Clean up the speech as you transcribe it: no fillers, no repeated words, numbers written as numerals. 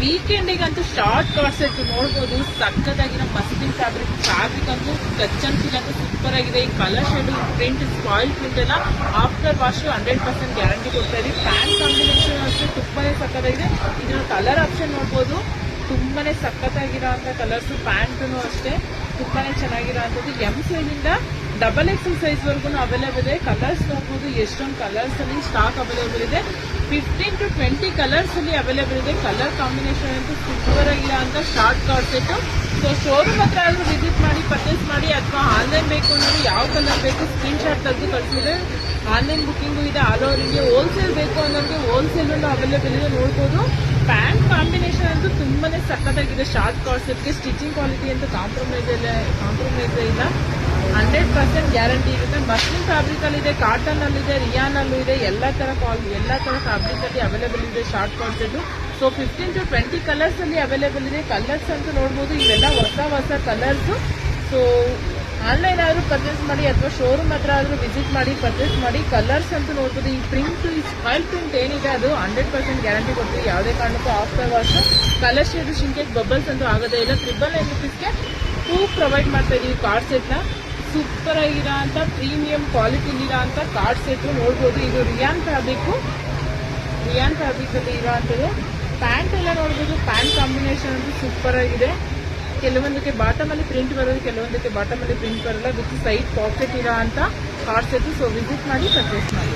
ವೀಕೆಂಡಿಗಂತೂ short card set ನೋಡ್ಬೋದು. ಸಕ್ಕತ್ತಾಗಿರೋ muslin fabric ಅಂತೂ ಕಚ್ಚನ್ feel ಅಂತೂ ಸೂಪರ್ ಆಗಿದೆ. ಈ colour shade print spoil print ಎಲ್ಲ ಆಫ್ಟರ್ ವಾಶ್ 100% ಗ್ಯಾರಂಟಿ ಕೊಡ್ತಾ ಇದೀವಿ. ಪ್ಯಾಂಟ್ ಕಾಂಬಿನೇಷನ್ ಅಷ್ಟೇ ತುಂಬಾನೇ ಸಕ್ಕತ್ತಾಗಿದೆ. ಇದರ ಕಲರ್ ಆಪ್ಷನ್ ನೋಡ್ಬೋದು, ತುಂಬಾನೇ ಸಕ್ಕತ್ತಾಗಿರೋ ಅಂತ ಕಲರ್ಸ್. ಪ್ಯಾಂಟು ಅಷ್ಟೇ ತುಂಬಾನೇ ಚೆನ್ನಾಗಿರೋ ಅಂಥದ್ದು. ಎಂ ಸೈಜ್ ಇಂದ XXL ಸೈಜ್ ವರ್ಗು ಅವೈಲೇಬಲ್ ಇದೆ. ಕಲರ್ಸ್ ನೋಡ್ಬೋದು, ಎಷ್ಟೊಂದು ಕಲರ್ಸ್ ಅಲ್ಲಿ ಸ್ಟಾಕ್ ಅವೈಲೇಬಲ್ ಇದೆ. 15 to 20 ಕಲರ್ಸ್ ಅಲ್ಲಿ ಅವೈಲೇಬಲ್ ಇದೆ. ಕಲರ್ ಕಾಂಬಿನೇಷನ್ ಅಂತೂ ಸೂಪರ್ ಆಗಿರೋ ಅಂತ short card set. So showroom ಹತ್ರ ಆದ್ರೂ ವಿಸಿಟ್ ಮಾಡಿ ಪರ್ಚೇಸ್ ಮಾಡಿ, ಅಥವಾ ಆನ್ಲೈನ್ ಬೇಕು ಅಂದ್ರೆ ಯಾವ ಕಲರ್ ಬೇಕು ಸ್ಕ್ರೀನ್ ಶಾಟ್ ತೆಗೆದು ಕಳಿಸಿದ್ರೆ ಆನ್ಲೈನ್ ಬುಕಿಂಗು ಇದೆ. All over India. ಹೋಲ್ಸೇಲ್ ಬೇಕು ಅನ್ನೋರಿಗೆ ಹೋಲ್ಸೇಲ್ ಅವೈಲೇಬಲ್ ಇದೆ. ನೋಡ್ಬೋದು ಪ್ಯಾಂಟ್ ಕಾಂಬಿನೇಷನ್ ಅಂತೂ ತುಂಬಾನೇ ಸಕ್ಕತ್ತಾಗಿದೆ. ಶಾರ್ಟ್ ಕಾರ್ಡ್ ಸೆಟ್ಗೆ ಸ್ಟಿಚಿಂಗ್ ಕ್ವಾಲಿಟಿ ಅಂತೂ ಕಾಂಪ್ರಮೈಸ್ ಇಲ್ಲ. 100% ಗ್ಯಾರಂಟಿ ಇರುತ್ತೆ. ಮಸ್ಲಿನ್ ಫ್ಯಾಬ್ರಿಕ್ ಅಲ್ಲಿ ಇದೆ, ಕಾಟನ್ ಅಲ್ಲಿ ಇದೆ, ರಿಯಾನ್ ಅಲ್ಲೂ ಇದೆ. ಎಲ್ಲ ತರ ಫ್ಯಾಬ್ರಿಕ್ ಅಲ್ಲಿ ಅವೈಲೇಬಲ್ ಇದೆ short card set. So 15 to 20 colours ಅಲ್ಲಿ ಅವೈಲೇಬಲ್ ಇದೆ. ಕಲರ್ಸ್ ಅಂತೂ ನೋಡ್ಬೋದು, ಇವೆಲ್ಲ ಹೊಸ ಕಲರ್ಸ್. ಸೊ ಆನ್ಲೈನ್ ಆದ್ರೂ ಪರ್ಚೇಸ್ ಮಾಡಿ ಅಥವಾ ಶೋರೂಮ್ ಹತ್ರ ಆದ್ರೂ ವಿಸಿಟ್ ಮಾಡಿ ಪರ್ಚೇಸ್ ಮಾಡಿ. ಕಲರ್ಸ್ ಅಂತೂ ನೋಡ್ಬೋದು. ಈ ಪ್ರಿಂಟ್, ಈ ಸ್ಪಾಯಿಲ್ ಪ್ರಿಂಟ್ ಏನಿದೆ ಅದು 100% ಗ್ಯಾರಂಟಿ ಕೊಡ್ತೀವಿ. ಯಾವುದೇ ಕಾರಣಕ್ಕೂ after wash colour shade shrinkage bubbles ಅಂತೂ ಆಗೋದೇ ಇಲ್ಲ. 999 ರುಪೀಸ್ಗೆ 2 ಪ್ರೊವೈಡ್ ಮಾಡ್ತಾ ಇದೀವಿ ಕಾರ್ಡ್ ಸೆಟ್ ನ. ಸೂಪರ್ ಆಗಿರೋ ಅಂತ ಪ್ರೀಮಿಯಂ ಕ್ವಾಲಿಟಿ ಇರೋ ಅಂತ ಕಾರ್ಡ್ ಸೆಟ್ ನೋಡ್ಬೋದು. ಇದು ರಿಯಾನ್ ಫ್ಯಾಬ್ರಿಕ್ ಅಲ್ಲಿ ಇರೋ ಅಂಥದ್ದು. ಪ್ಯಾಂಟ್ ಎಲ್ಲ ನೋಡ್ಬೋದು. ಪ್ಯಾಂಟ್ ಕಾಂಬಿನೇಷನ್ ಅಂತೂ ಸೂಪರ್ ಆಗಿದೆ. ಕೆಲವೊಂದಕ್ಕೆ ಬಾಟಮ್ ಅಲ್ಲಿ ಪ್ರಿಂಟ್ ಬರೋದು, ಕೆಲವೊಂದಕ್ಕೆ ಬಾಟಮ್ ಅಲ್ಲಿ ಪ್ರಿಂಟ್ ಬರಲ್ಲ. ವಿತ್ ಸೈಡ್ ಪಾಕೆಟ್ ಇರೋ ಅಂತ ಕಾರ್ಡ್ ಸೆಟ್. ಸೊ ವಿಸಿಟ್ ಮಾಡಿ ಪರ್ಚೇಸ್ ಮಾಡಿ.